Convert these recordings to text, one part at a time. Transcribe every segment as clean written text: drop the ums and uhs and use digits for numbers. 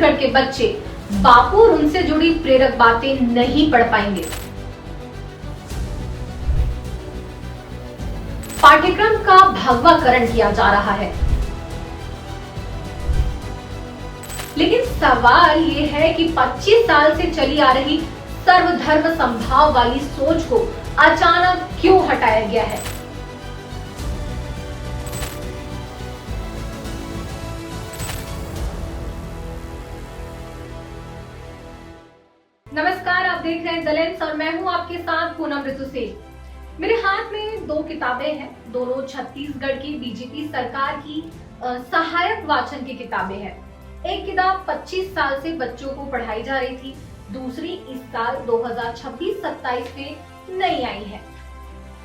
छत्तीसगढ़ के बच्चे बापू और उनसे जुड़ी प्रेरक बातें नहीं पढ़ पाएंगे। पाठ्यक्रम का भगवाकरण किया जा रहा है। लेकिन सवाल ये है कि 25 साल से चली आ रही सर्वधर्म समभाव वाली सोच को अचानक क्यों हटाया गया है। नमस्कार, आप देख रहे हैं द लेंस और मैं हूं आपके साथ पूनम ऋतु सेन। मेरे हाथ में दो किताबें हैं, दोनों छत्तीसगढ़ की बीजेपी सरकार की सहायक वाचन की किताबें हैं। एक किताब 25 साल से बच्चों को पढ़ाई जा रही थी, दूसरी इस साल 2026-27 में नई आई है।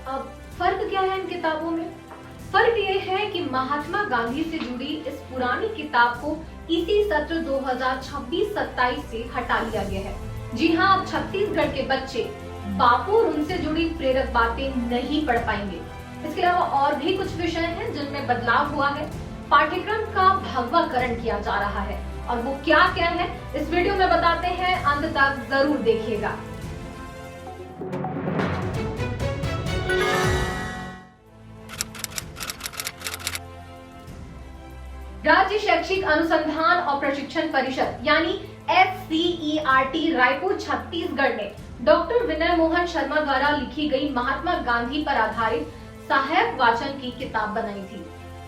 अब फर्क क्या है इन किताबों में? फर्क ये है कि महात्मा गांधी से जुड़ी इस पुरानी किताब को इसी सत्र 2026-27 से हटा लिया गया है। जी हाँ, अब छत्तीसगढ़ के बच्चे बापू और उनसे जुड़ी प्रेरक बातें नहीं पढ़ पाएंगे। इसके अलावा और भी कुछ विषय हैं जिनमें बदलाव हुआ है। पाठ्यक्रम का भगवाकरण किया जा रहा है और वो क्या क्या है इस वीडियो में बताते हैं, अंत तक जरूर देखिएगा। राज्य शैक्षिक अनुसंधान और प्रशिक्षण परिषद यानी SCERT रायपुर छत्तीसगढ़ ने डॉक्टर विनय मोहन शर्मा द्वारा लिखी गई महात्मा गांधी पर आधारित सहायक वाचन की किताब बनाई थी।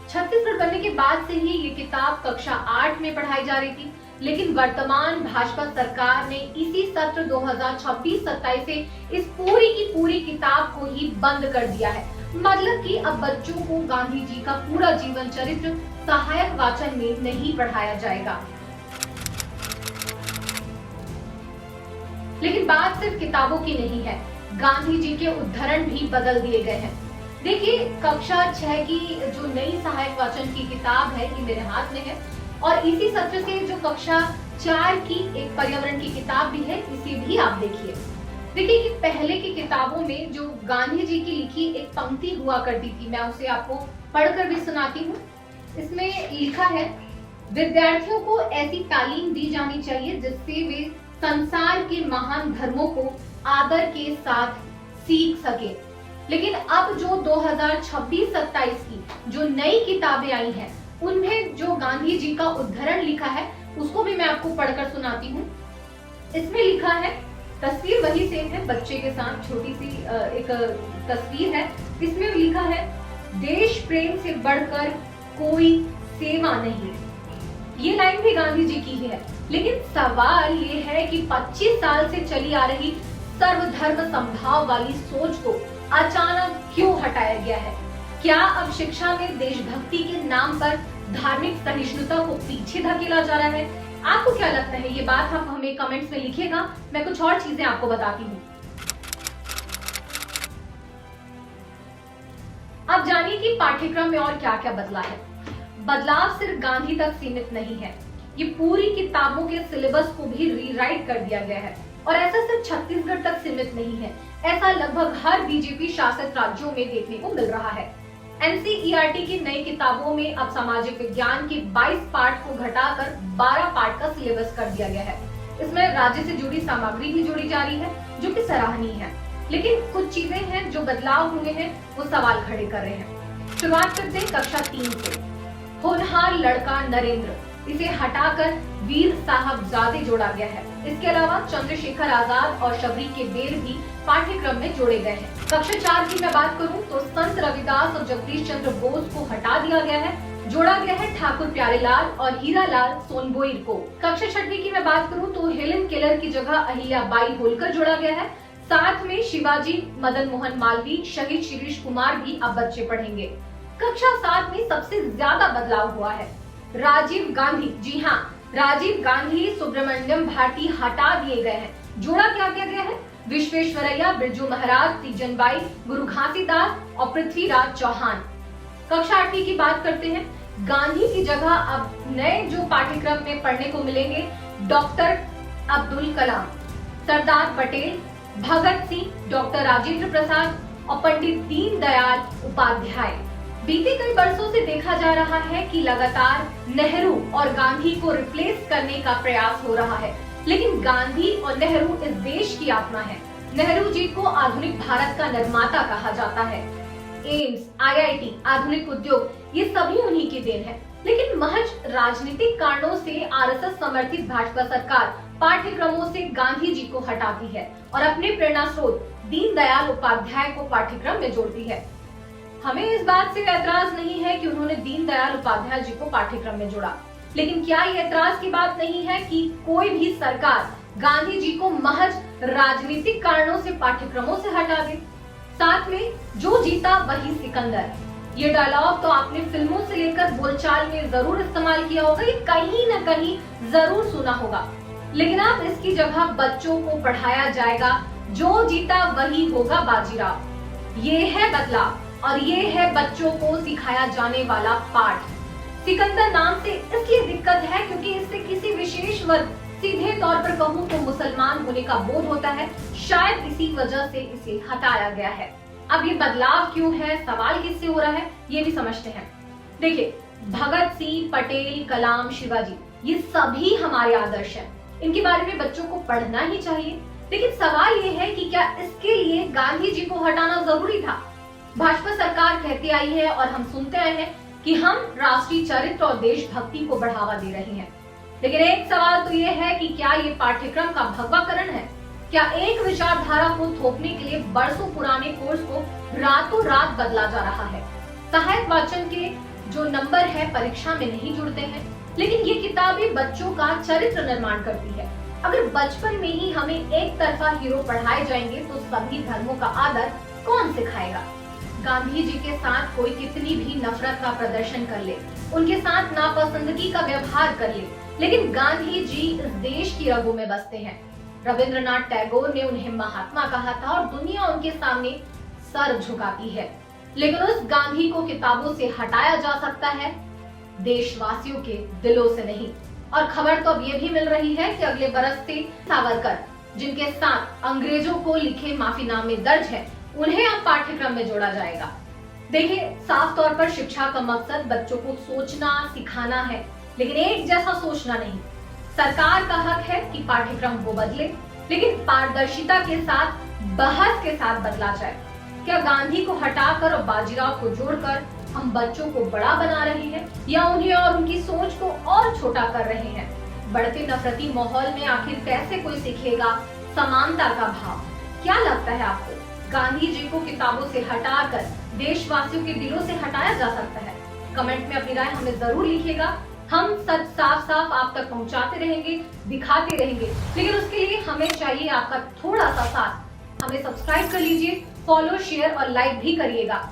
छत्तीसगढ़ बनने के बाद से ही ये किताब कक्षा 8 में पढ़ाई जा रही थी, लेकिन वर्तमान भाजपा सरकार ने इसी सत्र 2026-27 से इस पूरी की पूरी किताब को ही बंद कर दिया है। मतलब कि अब बच्चों को गांधी जी का पूरा जीवन चरित्र सहायक वाचन में नहीं पढ़ाया जाएगा। लेकिन बात सिर्फ किताबों की नहीं है, गांधी जी के उद्धरण भी बदल दिए गए हैं। देखिए, कक्षा 6 की जो नई सहायक वाचन की किताब है ये मेरे हाथ में है और इसी सत्र से जो कक्षा 4 की एक पर्यावरण की किताब भी है, इसे भी आप देखिए। देखिए कि पहले की किताबों में जो गांधी जी की लिखी एक पंक्ति हुआ करती थी, मैं उसे आपको पढ़कर भी सुनाती हूँ। इसमें लिखा है, विद्यार्थियों को ऐसी तालीम दी जानी चाहिए जिससे वे संसार के महान धर्मों को आदर के साथ सीख सके। लेकिन अब जो 2026-27 की जो नई किताबें आई हैं, उनमें जो गांधी जी का उद्धरण लिखा है उसको भी मैं आपको पढ़कर सुनाती हूँ। इसमें लिखा है, तस्वीर वही सेम है, बच्चे के साथ छोटी सी एक तस्वीर है। इसमें लिखा है, देश प्रेम से बढ़कर कोई सेवा नहीं। ये लाइन भी गांधी जी की ही है। लेकिन सवाल ये है कि 25 साल से चली आ रही सर्वधर्म समभाव वाली सोच को अचानक क्यों हटाया गया है? क्या अब शिक्षा में देशभक्ति के नाम पर धार्मिक सहिष्णुता को पीछे धकेला जा रहा है? आपको क्या लगता है? ये बात आप हमें कमेंट्स में लिखिएगा। मैं कुछ और चीजें आपको बताती हूँ। अब जानिए कि पाठ्यक्रम में और क्या क्या बदला है। बदलाव सिर्फ गांधी तक सीमित नहीं है, ये पूरी किताबों के सिलेबस को भी रीराइट कर दिया गया है। और ऐसा सिर्फ छत्तीसगढ़ तक सीमित नहीं है, ऐसा लगभग हर बीजेपी शासित राज्यों में देखने को मिल रहा है। NCERT की नई किताबों में अब सामाजिक विज्ञान के 22 पाठ को घटाकर 12 पाठ का सिलेबस कर दिया गया है। इसमें राज्य से जुड़ी सामग्री भी जोड़ी जा रही है, जो कि सराहनीय है। लेकिन कुछ चीजें हैं जो बदलाव हुए हैं, वो सवाल खड़े कर रहे हैं। शुरुआत करते हैं कक्षा 3 से। होनहार लड़का नरेंद्र, इसे हटाकर वीर साहबजादे जोड़ा गया है। इसके अलावा चंद्रशेखर आजाद और शबरी के बेर भी पाठ्यक्रम में जोड़े गए हैं। कक्षा 4 की मैं बात करूं तो संत रविदास और जगदीश चंद्र बोस को हटा दिया गया है, जोड़ा गया है ठाकुर प्यारेलाल और हीरालाल सोनबोईर को। कक्षा 6 की मैं बात करूं तो हेलेन केलर की जगह अहिल्याबाई होलकर जोड़ा गया है। साथ में शिवाजी, मदन मोहन मालवीय, शहीद शिरीष कुमार भी अब बच्चे पढ़ेंगे। कक्षा 7 में सबसे ज्यादा बदलाव हुआ है। राजीव गांधी, जी हाँ, राजीव गांधी, सुब्रमण्यम भारती हटा दिए गए हैं। जोड़ा क्या किया गया है? विश्वेश्वरैया, बिरजू महाराज, तीजनबाई, गुरु घासीदास और पृथ्वीराज चौहान। कक्षा 8 की बात करते हैं। गांधी की जगह अब नए जो पाठ्यक्रम में पढ़ने को मिलेंगे, डॉक्टर अब्दुल कलाम, सरदार पटेल, भगत सिंह, डॉक्टर राजेंद्र प्रसाद और पंडित दीनदयाल उपाध्याय। बीते कई वर्षों से देखा जा रहा है कि लगातार नेहरू और गांधी को रिप्लेस करने का प्रयास हो रहा है, लेकिन गांधी और नेहरू इस देश की आत्मा है। नेहरू जी को आधुनिक भारत का निर्माता कहा जाता है। एम्स, आईआईटी, आधुनिक उद्योग, ये सभी उन्हीं की देन है। लेकिन महज राजनीतिक कारणों से आरएसएस समर्थित भाजपा सरकार पाठ्यक्रमों से गांधी जी को हटाती है और अपने प्रेरणा स्रोत दीनदयाल उपाध्याय को पाठ्यक्रम में जोड़ती है। हमें इस बात से ऐतराज नहीं है कि उन्होंने दीनदयाल उपाध्याय जी को पाठ्यक्रम में जोड़ा, लेकिन क्या ये ऐतराज की बात नहीं है कि कोई भी सरकार गांधी जी को महज राजनीतिक कारणों से पाठ्यक्रमों से हटा दे। साथ में जो जीता वही सिकंदर, ये डायलॉग तो आपने फिल्मों से लेकर बोलचाल में जरूर इस्तेमाल किया होगा, ये कहीं न कहीं जरूर सुना होगा। लेकिन अब इसकी जगह बच्चों को पढ़ाया जाएगा, जो जीता वही होगा बाजीराव। ये है बदलाव और ये है बच्चों को सिखाया जाने वाला पाठ। सिकंदर नाम से इसलिए दिक्कत है क्योंकि इससे किसी विशेष वर्ग, सीधे तौर पर कहूं तो मुसलमान होने का बोध होता है। शायद इसी वजह से इसे हटाया गया है। अब ये बदलाव क्यों है, सवाल किससे हो रहा है, ये भी समझते हैं। देखिए, भगत सिंह, पटेल, कलाम, शिवाजी, ये सभी हमारे आदर्श हैं। इनके बारे में बच्चों को पढ़ना ही चाहिए। लेकिन सवाल ये है कि क्या इसके लिए गांधी जी को हटाना जरूरी था? भाजपा सरकार कहती आई है और हम सुनते आए हैं कि हम राष्ट्रीय चरित्र और देशभक्ति को बढ़ावा दे रहे हैं। लेकिन एक सवाल तो ये है कि क्या ये पाठ्यक्रम का भगवाकरण है? क्या एक विचारधारा को थोपने के लिए बरसों पुराने कोर्स को रातों रात बदला जा रहा है? सहायक वाचन के जो नंबर है परीक्षा में नहीं जुड़ते हैं, लेकिन ये किताबें बच्चों का चरित्र निर्माण करती है। अगर बचपन में ही हमें एक तरफा हीरो पढ़ाए जाएंगे तो सभी धर्मों का आदर कौन सिखाएगा? गांधी जी के साथ कोई कितनी भी नफरत का प्रदर्शन कर ले, उनके साथ नापसंदगी का व्यवहार कर ले, लेकिन गांधी जी इस देश की रगों में बसते हैं। रविंद्रनाथ टैगोर ने उन्हें महात्मा कहा था और दुनिया उनके सामने सर झुकाती है। लेकिन उस गांधी को किताबों से हटाया जा सकता है, देशवासियों के दिलों से नहीं। और खबर तो अब ये भी मिल रही है कि अगले बरस से सावरकर, जिनके साथ अंग्रेजों को लिखे माफीनामे दर्ज है, उन्हें अब पाठ्यक्रम में जोड़ा जाएगा। देखिए, साफ तौर पर शिक्षा का मकसद बच्चों को सोचना सिखाना है, लेकिन एक जैसा सोचना नहीं। सरकार का हक है कि पाठ्यक्रम वो बदले, लेकिन पारदर्शिता के साथ, बहस के साथ बदला जाए। क्या गांधी को हटाकर और बाजीराव को जोड़कर हम बच्चों को बड़ा बना रहे हैं या उन्हें और उनकी सोच को और छोटा कर रहे हैं? बढ़ते नफरती माहौल में आखिर कैसे कोई सीखेगा समानता का भाव? क्या लगता है आपको, गांधी जी को किताबों से हटाकर देशवासियों के दिलों से हटाया जा सकता है? कमेंट में अपनी राय हमें जरूर लिखिएगा। हम सच साफ साफ आप तक पहुंचाते रहेंगे, दिखाते रहेंगे, लेकिन उसके लिए हमें चाहिए आपका थोड़ा सा साथ। हमें सब्सक्राइब कर लीजिए, फॉलो, शेयर और लाइक भी करिएगा।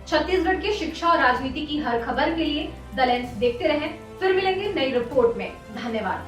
छत्तीसगढ़ की शिक्षा और राजनीति की हर खबर के लिए द लेंस देखते रहें। फिर मिलेंगे नई रिपोर्ट में। धन्यवाद।